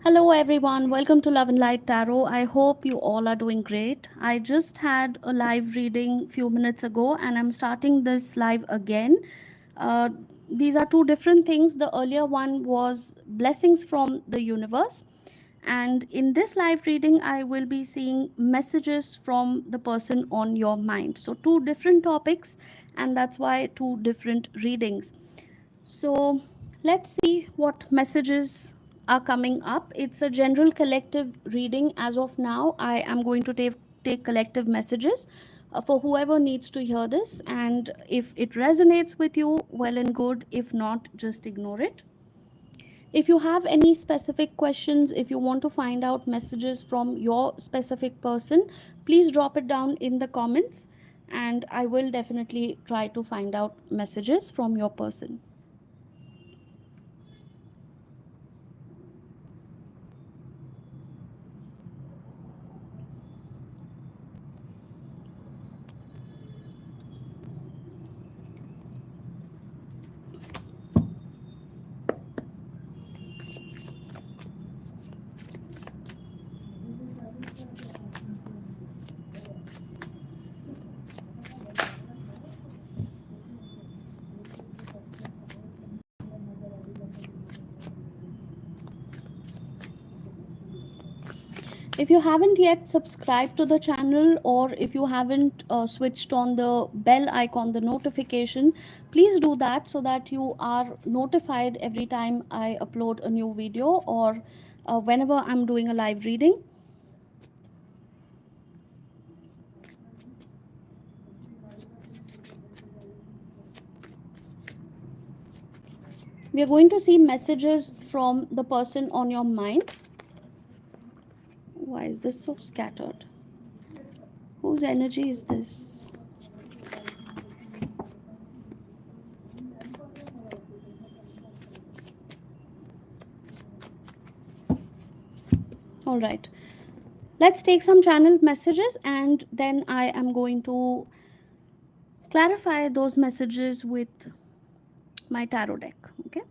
Hello everyone, welcome to Love and Light Tarot. I hope you all are doing great. I just had a live reading few minutes ago and I'm starting this live again. Uh, these are two different things. The earlier one was blessings from the universe, and in this live reading I will be seeing messages from the person on your mind. So two different topics, and that's why two different readings. So let's see what messages are coming up. It's a general collective reading as of now. I am going to take collective messages for whoever needs to hear this. And if it resonates with you, well and good. If not, just ignore it. If you have any specific questions, if you want to find out messages from your specific person, please drop it down in the comments and I will definitely try to find out messages from your person. If you haven't yet subscribed to the channel, or if you haven't switched on the bell icon, the notification, please do that so that you are notified every time I upload a new video or whenever I'm doing a live reading. We are going to see messages from the person on your mind. Why is this so scattered? Whose energy is this? All right. Let's take some channeled messages and then I am going to clarify those messages with my tarot deck. Okay.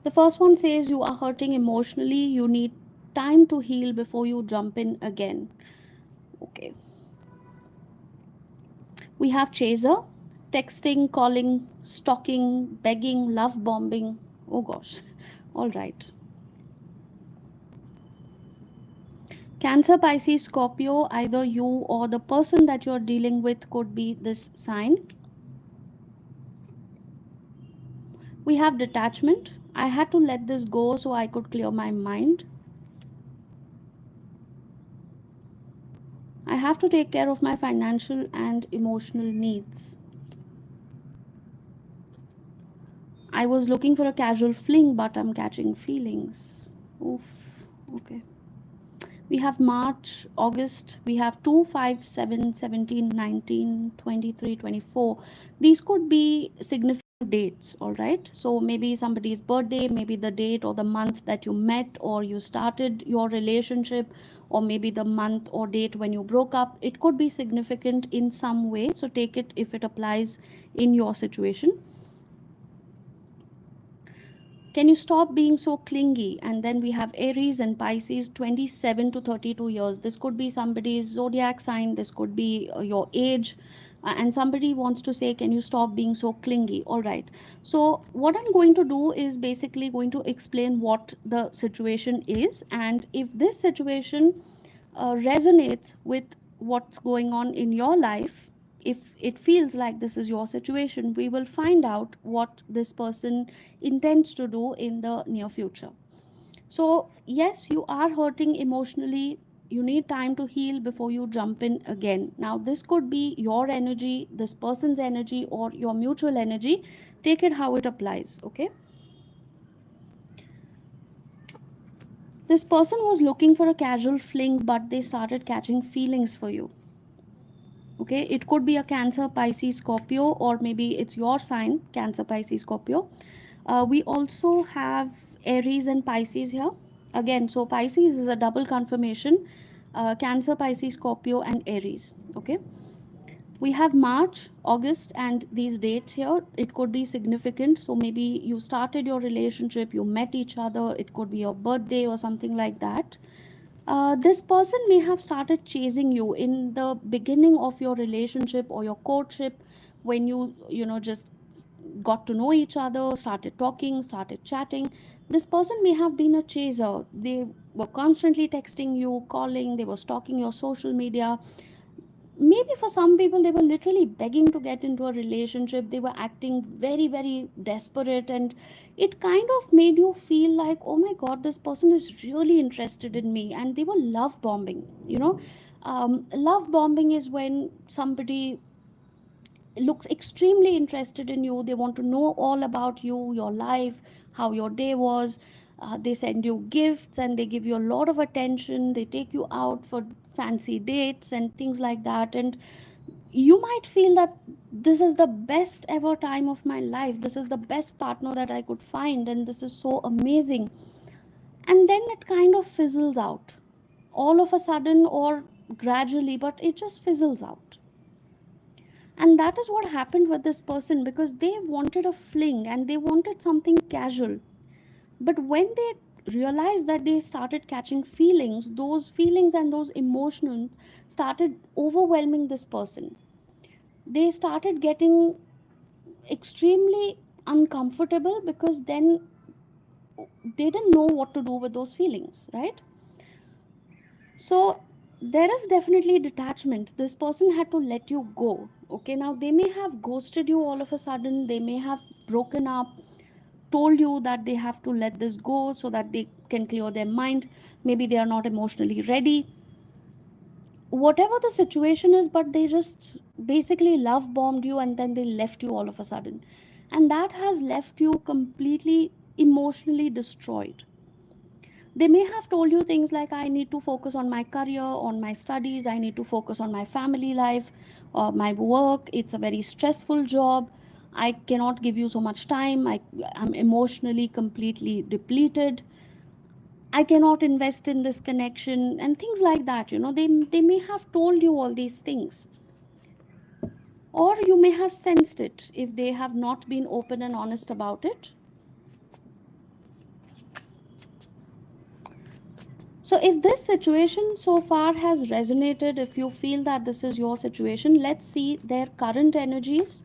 The first one says you are hurting emotionally. You need time to heal before you jump in again. Okay. We have chaser, texting, calling, stalking, begging, love bombing. Oh gosh. All right. Cancer, Pisces, Scorpio, either you or the person that you're dealing with could be this sign. We have detachment. I had to let this go so I could clear my mind. I have to take care of my financial and emotional needs. I was looking for a casual fling, but I'm catching feelings. Oof. Okay. We have March, August. We have 2, 5, 7, 17, 19, 23, 24. These could be significant dates, all right? So maybe somebody's birthday, maybe the date or the month that you met or you started your relationship, or maybe the month or date when you broke up. It could be significant in some way. So take it if it applies in your situation. Can you stop being so clingy? And then we have Aries and Pisces, 27 to 32 years. This could be somebody's zodiac sign. This could be your age. And somebody wants to say, can you stop being so clingy? All right. So what I'm going to do is basically going to explain what the situation is. And if this situation resonates with what's going on in your life, if it feels like this is your situation, we will find out what this person intends to do in the near future. So yes, you are hurting emotionally. You need time to heal before you jump in again. Now this could be your energy, this person's energy, or your mutual energy. Take it how it applies. Okay. This person was looking for a casual fling, but they started catching feelings for you. Okay, it could be a Cancer, Pisces, Scorpio, or maybe it's your sign, Cancer, Pisces, Scorpio. We also have Aries and Pisces here. Again, so Pisces is a double confirmation. Cancer, Pisces, Scorpio, and Aries. Okay. We have March, August, and these dates here. It could be significant. So maybe you started your relationship, you met each other, it could be your birthday or something like that. This person may have started chasing you in the beginning of your relationship or your courtship, when you just got to know each other, started talking, started chatting. This person may have been a chaser. They were constantly texting you, calling, they were stalking your social media. Maybe for some people, they were literally begging to get into a relationship. They were acting very, very desperate, and it kind of made you feel like, oh my god, this person is really interested in me. And they were love bombing. Love bombing is when somebody looks extremely interested in you. They want to know all about you, your life, how your day was. They send you gifts and they give you a lot of attention. They take you out for fancy dates and things like that. And you might feel that this is the best ever time of my life. This is the best partner that I could find, and this is so amazing. And then it kind of fizzles out all of a sudden or gradually, but it just fizzles out. And that is what happened with this person, because they wanted a fling and they wanted something casual. But when they realized that they started catching feelings, those feelings and those emotions started overwhelming this person. They started getting extremely uncomfortable, because then they didn't know what to do with those feelings, right? So there is definitely detachment. This person had to let you go. Okay, now they may have ghosted you all of a sudden, they may have broken up, told you that they have to let this go so that they can clear their mind. Maybe they are not emotionally ready, whatever the situation is, but they just basically love bombed you and then they left you all of a sudden. And that has left you completely emotionally destroyed. They may have told you things like, I need to focus on my career, on my studies, I need to focus on my family life, or my work. It's a very stressful job. I cannot give you so much time. I'm emotionally completely depleted. I cannot invest in this connection, and things like that. They may have told you all these things, or you may have sensed it if they have not been open and honest about it. So, if this situation so far has resonated, if you feel that this is your situation, let's see their current energies.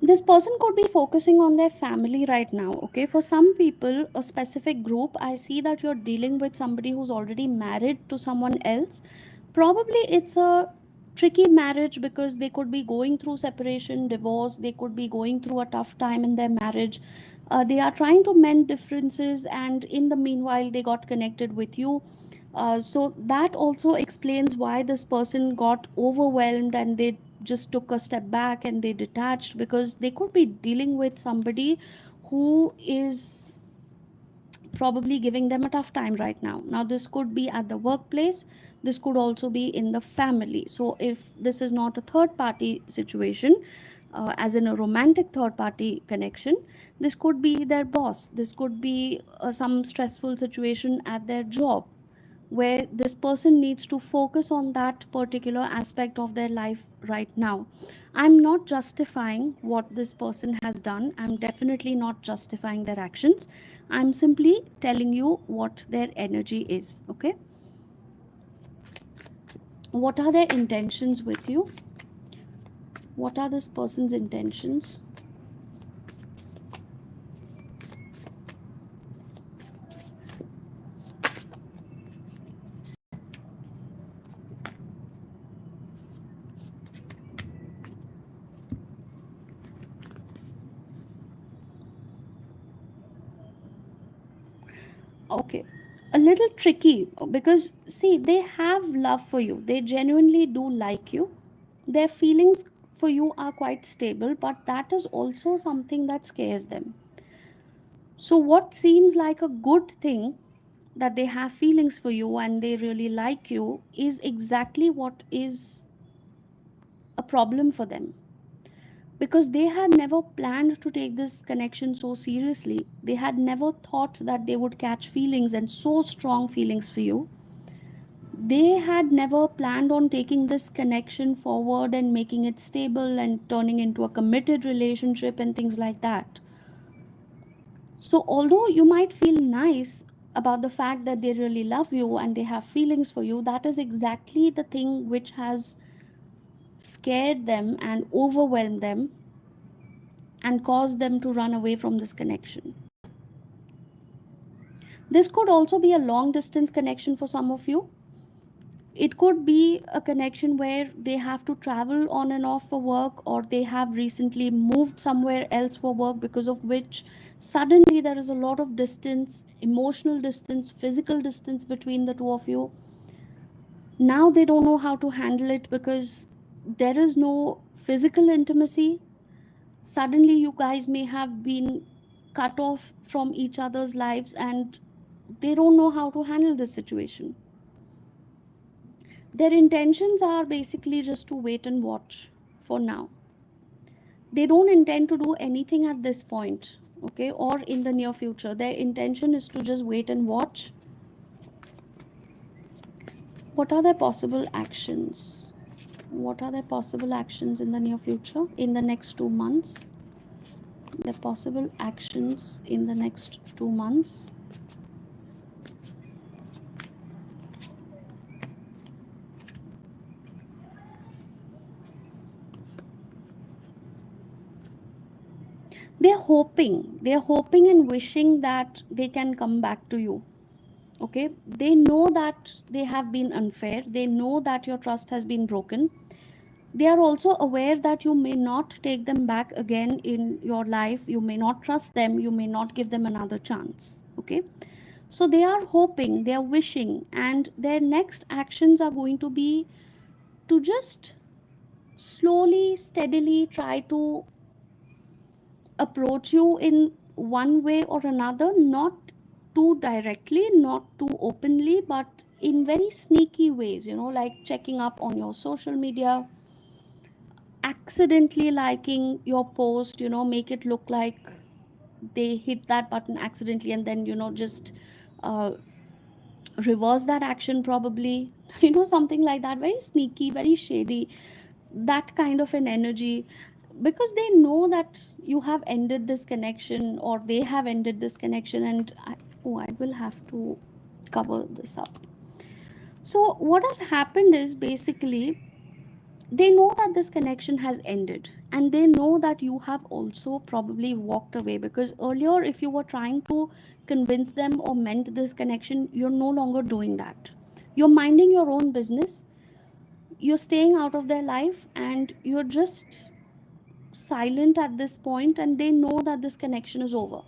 This person could be focusing on their family right now. Okay, for some people, a specific group, I see that you're dealing with somebody who's already married to someone else. Probably it's a tricky marriage, because they could be going through separation, divorce, they could be going through a tough time in their marriage. They are trying to mend differences, and in the meanwhile they got connected with you. So that also explains why this person got overwhelmed and they just took a step back and they detached, because they could be dealing with somebody who is probably giving them a tough time right now. Now, this could be at the workplace, this could also be in the family. So, if this is not a third party situation, as in a romantic third party connection, this could be their boss, this could be some stressful situation at their job, where this person needs to focus on that particular aspect of their life right now. I'm not justifying what this person has done. I'm definitely not justifying their actions. I'm simply telling you what their energy is. Okay. What are their intentions with you? What are this person's intentions? Okay, a little tricky, because see, they have love for you, they genuinely do like you, their feelings for you are quite stable, but that is also something that scares them. So what seems like a good thing that they have feelings for you and they really like you is exactly what is a problem for them, because they had never planned to take this connection so seriously. They had never thought that they would catch feelings, and so strong feelings for you. They had never planned on taking this connection forward and making it stable and turning into a committed relationship and things like that. So, although you might feel nice about the fact that they really love you and they have feelings for you, that is exactly the thing which has scared them and overwhelmed them and caused them to run away from this connection. This could also be a long distance connection for some of you. It could be a connection where they have to travel on and off for work, or they have recently moved somewhere else for work, because of which suddenly there is a lot of distance, emotional distance, physical distance between the two of you. Now they don't know how to handle it because there is no physical intimacy. Suddenly you guys may have been cut off from each other's lives, and they don't know how to handle this situation. Their intentions are basically just to wait and watch for now. They don't intend to do anything at this point, okay, or in the near future. Their intention is to just wait and watch. What are their possible actions? What are their possible actions in the near future, in the next 2 months? Their possible actions in the next 2 months. They're hoping and wishing that they can come back to you. Okay, they know that they have been unfair, they know that your trust has been broken. They are also aware that you may not take them back again in your life, you may not trust them, you may not give them another chance. Okay, so they are hoping, they are wishing, and their next actions are going to be to just slowly, steadily try to approach you in one way or another, not too directly, not too openly, but in very sneaky ways, like checking up on your social media, accidentally liking your post, make it look like they hit that button accidentally, and then just uh, reverse that action probably. Something like that, very sneaky, very shady, that kind of an energy, because they know that you have ended this connection, or they have ended this connection. And I will have to cover this up. So what has happened is, basically, they know that this connection has ended, and they know that you have also probably walked away, because earlier, if you were trying to convince them or mend this connection, you're no longer doing that. You're minding your own business, you're staying out of their life, and you're just silent at this point, and they know that this connection is over.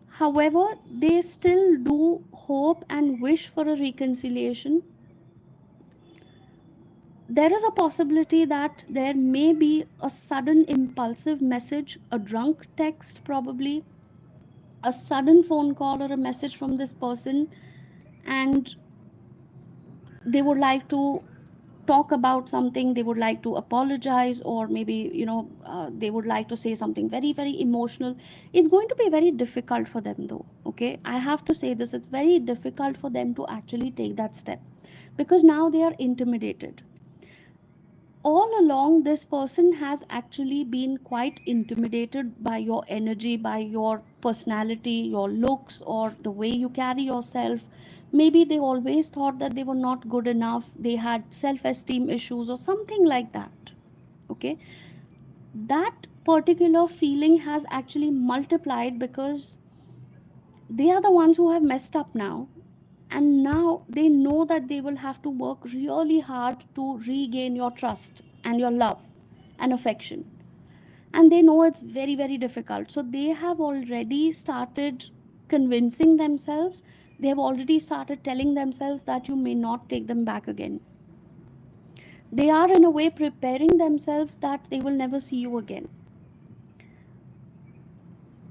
However, they still do hope and wish for a reconciliation. There is a possibility that there may be a sudden impulsive message, a drunk text, probably a sudden phone call or a message from this person, and they would like to talk about something, they would like to apologize, or maybe they would like to say something very, very emotional. It's going to be very difficult for them, though. Okay, I have to say this, it's very difficult for them to actually take that step, because now they are intimidated. All along, this person has actually been quite intimidated by your energy, by your personality, your looks, or the way you carry yourself. Maybe they always thought that they were not good enough, they had self esteem issues or something like that. Okay, that particular feeling has actually multiplied, because they are the ones who have messed up now, and now they know that they will have to work really hard to regain your trust and your love and affection. And they know it's very, very difficult, so they have already started convincing themselves, they have already started telling themselves that you may not take them back again. They are in a way preparing themselves that they will never see you again.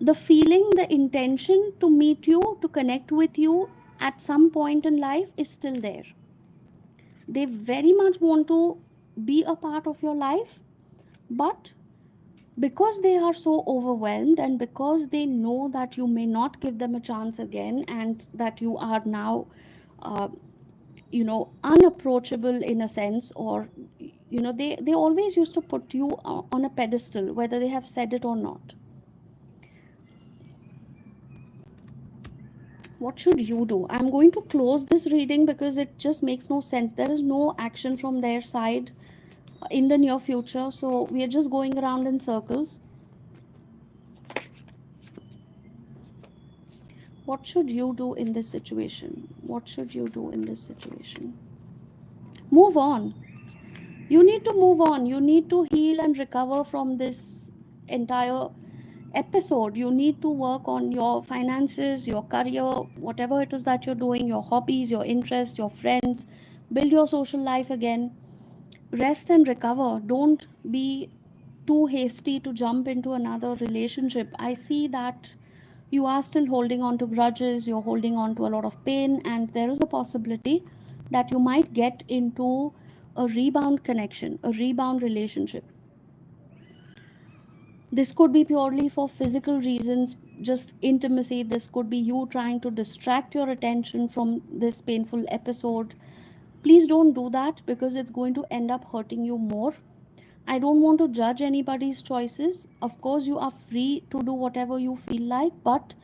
the feeling, the intention to meet you, to connect with you at some point in life is still there. They very much want to be a part of your life, but because they are so overwhelmed and because they know that you may not give them a chance again, and that you are now uh, unapproachable in a sense, or they always used to put you on a pedestal, whether they have said it or not. What should you do? I'm going to close this reading because it just makes no sense. There is no action from their side in the near future, so we are just going around in circles. What should you do in this situation? What should you do in this situation? Move on. You need to move on. You need to heal and recover from this entire episode. You need to work on your finances, your career, whatever it is that you're doing, your hobbies, your interests, your friends. Build your social life again. Rest and recover. Don't be too hasty to jump into another relationship. I see that you are still holding on to grudges, you're holding on to a lot of pain, and there is a possibility that you might get into a rebound connection, a rebound relationship. This could be purely for physical reasons, just intimacy. This could be you trying to distract your attention from this painful episode. Please don't do that, because it's going to end up hurting you more. I don't want to judge anybody's choices. Of course, you are free to do whatever you feel like, but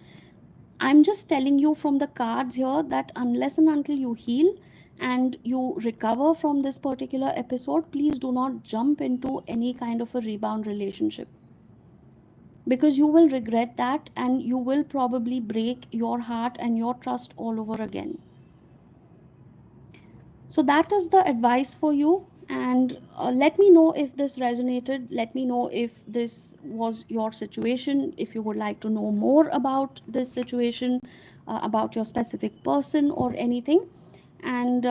I'm just telling you from the cards here that unless and until you heal and you recover from this particular episode, please do not jump into any kind of a rebound relationship, because you will regret that and you will probably break your heart and your trust all over again. So that is the advice for you. And let me know if this resonated. Let me know if this was your situation, if you would like to know more about this situation, about your specific person or anything. And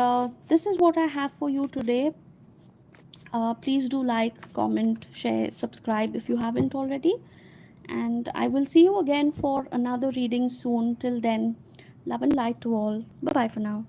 this is what I have for you today. Please do like, comment, share, subscribe if you haven't already. And I will see you again for another reading soon. Till then, love and light to all. Bye bye for now.